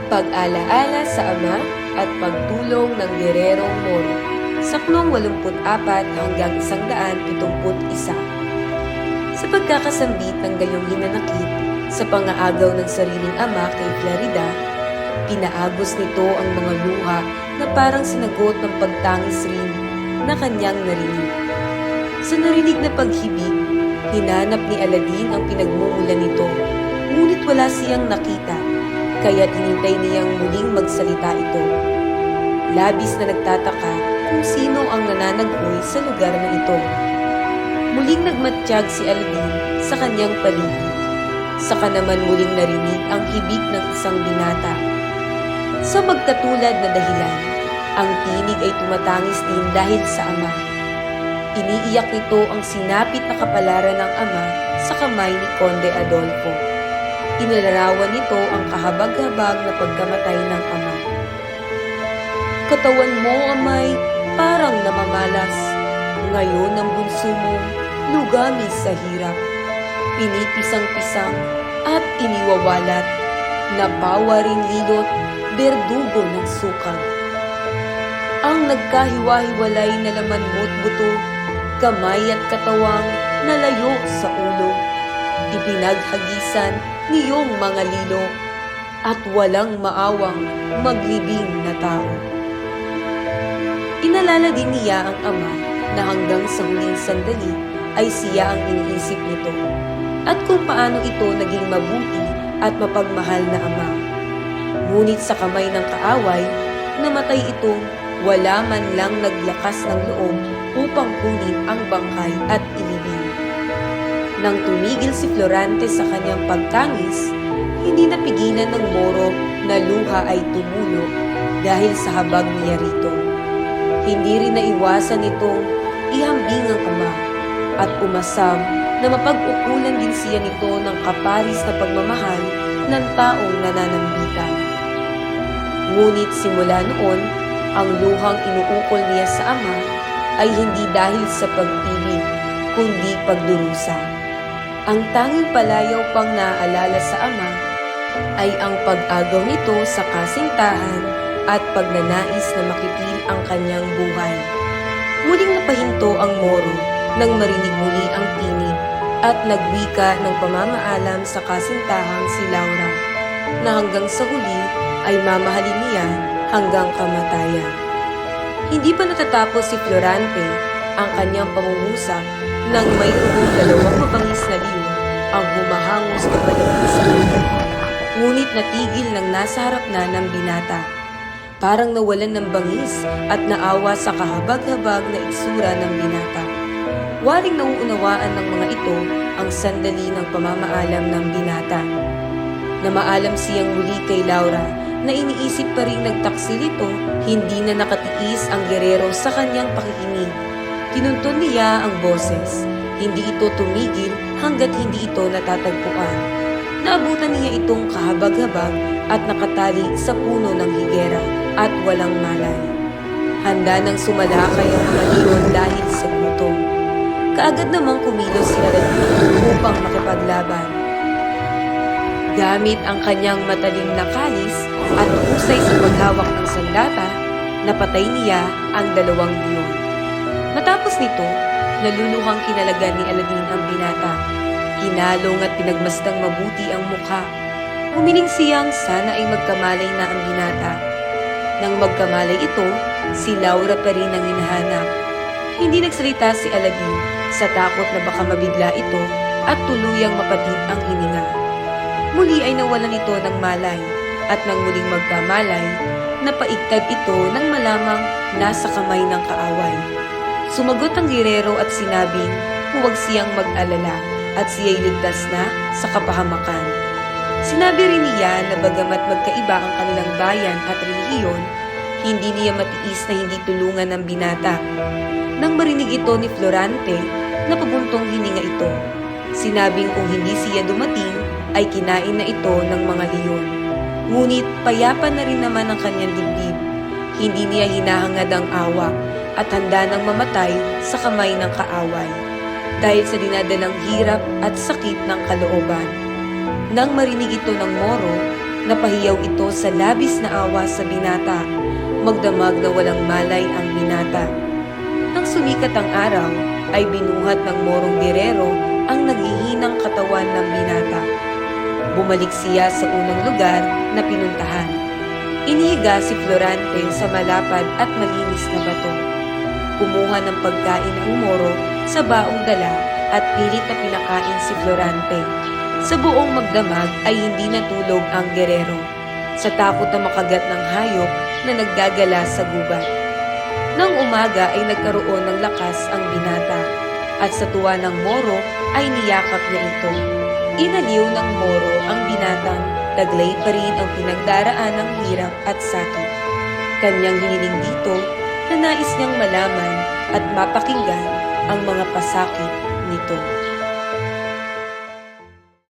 Pag-alaala sa ama at pagtulong ng Gererong Moro. Saklong 84 hanggang 171. Sa pagkakasambit ng gayong hinanakit sa pangaagaw ng sariling ama kay Clarida, pinaagos nito ang mga luha na parang sinagot ng pagtangis rin na kanyang narinig. Sa narinig na paghibig, hinanap ni Aladdin ang pinagmumulan nito, ngunit wala siyang nakita. Kaya't hinintay niyang muling magsalita ito. Labis na nagtataka kung sino ang nananaghoy sa lugar na ito. Muling nagmatiyag si Aladdin sa kanyang paligid. Saka naman muling narinig ang hibig ng isang binata. Sa magkatulad na dahilan, ang tinig ay tumatangis din dahil sa ama. Iniiyak nito ang sinapit na kapalaran ng ama sa kamay ni Conde Adolfo. Inilarawan nito ang kahabag-habag na pagkamatay ng ama. Katawan mo, amay, parang namamalas. Ngayon ang bunso mo, lugami sa hirap. Pinipisang-pisang at iniwawalat. Napawaring lilot, berdugo ng sukal. Ang nagkahiwa-hiwalay na laman mo't buto, kamay at katawang nalayo sa ulo. Ipinaghagisan niyong mga lilo at walang maawang maglibing na tao. Inalala din niya ang ama na hanggang sa huling sandali ay siya ang iniisip nito at kung paano ito naging mabuti at mapagmahal na ama. Ngunit sa kamay ng kaaway, namatay itong wala man lang naglakas ng loob upang kunin ang bangkay at ilibing. Nang tumigil si Florante sa kanyang pagtangis, hindi napigilan ng Moro na luha ay tumulo dahil sa habag niya rito. Hindi rin naiwasan itong ihambing ang ama at umasam na mapag-ukulan din siya nito ng kaparis na pagmamahal ng taong nananambitan. Ngunit simula noon, ang luhang inuukol niya sa ama ay hindi dahil sa pag-ibig, kundi pagdurusa. Ang tanging palayaw pang naaalala sa ama ay ang pag-agaw nito sa kasintahan at pagnanais na makipil ang kanyang buhay. Muling napahinto ang Moro nang marinig muli ang tinig at nagwika ng pamamaalam sa kasintahang si Laura na hanggang sa huli ay mamahalin niya hanggang kamatayan. Hindi pa natatapos si Florante ang kanyang pangungusap nang mayroong dalawang mabangis na leon ang humahangos na palapit sa kanya. Ngunit natigil ng nasa harap na ng binata. Parang nawalan ng bangis at naawa sa kahabag-habag na itsura ng binata. Waring nauunawaan ng mga ito ang sandali ng pamamaalam ng binata. Na maalam siyang muli kay Laura na iniisip pa rin nagtaksil ito, hindi na nakatiis ang Gerero sa kanyang pakikinig. Kinunton niya ang boses. Hindi ito tumigil hanggat hindi ito natatagpuan. Naabutan niya itong kahabag-habag at nakatali sa puno ng higera at walang malay. Handa nang sumalakay ang mga leon dahil sa gutom. Kaagad namang kumilos si Aladdin upang makipaglaban. Gamit ang kanyang matalim na kalis at husay sa paghawak ng sandata, napatay niya ang dalawang leon. Matapos nito, naluluhang kinalagan ni Aladdin ang binata. Hinalong at pinagmasdang mabuti ang mukha. Humiling siyang sana ay magkamalay na ang binata. Nang magkamalay ito, si Laura pa rin ang hinahanap. Hindi nagsalita si Aladdin sa takot na baka mabigla ito at tuluyang mapatid ang hininga. Muli ay nawalan ito ng malay at nang muling magkamalay, napaigtad ito nang malamang nasa kamay ng kaaway. Sumagot ang Gerero at sinabing huwag siyang mag-alala at siya'y ligtas na sa kapahamakan. Sinabi rin niya na bagamat magkaiba ang kanilang bayan at relihiyon, hindi niya matiis na hindi tulungan ang binata. Nang marinig ito ni Florante, napabuntong hininga ito. Sinabing kung hindi siya dumating, ay kinain na ito ng mga leon. Ngunit payapa na rin naman ang kanyang dibdib. Hindi niya hinahangad ang awa at handa nang mamatay sa kamay ng kaaway dahil sa dinadalang hirap at sakit ng kalooban. Nang marinig ito ng Moro, Napahiyaw ito sa labis na awa sa binata. Magdamag na walang malay ang binata. Nang sumikat ang araw, ay binuhat ng morong gerero ang naghihinang katawan ng binata. Bumalik siya sa unang lugar na pinuntahan. Inihiga si Florante sa malapad at malinis na bato. Kumuha ng pagkain ang moro sa baong dala at pilit na pinakain si Florante. Sa buong magdamag ay hindi natulog ang gerero sa takot na makagat ng hayop na naggagala sa gubat. Nang umaga ay nagkaroon ng lakas ang binata at sa tuwa ng moro ay niyakap niya ito. Inaliw ng moro ang binatang taglay pa rin ang pinagdaraan ng hirap at sakit. Kanyang hiniling dito na nais niyang malaman at mapakinggan ang mga pasakit nito.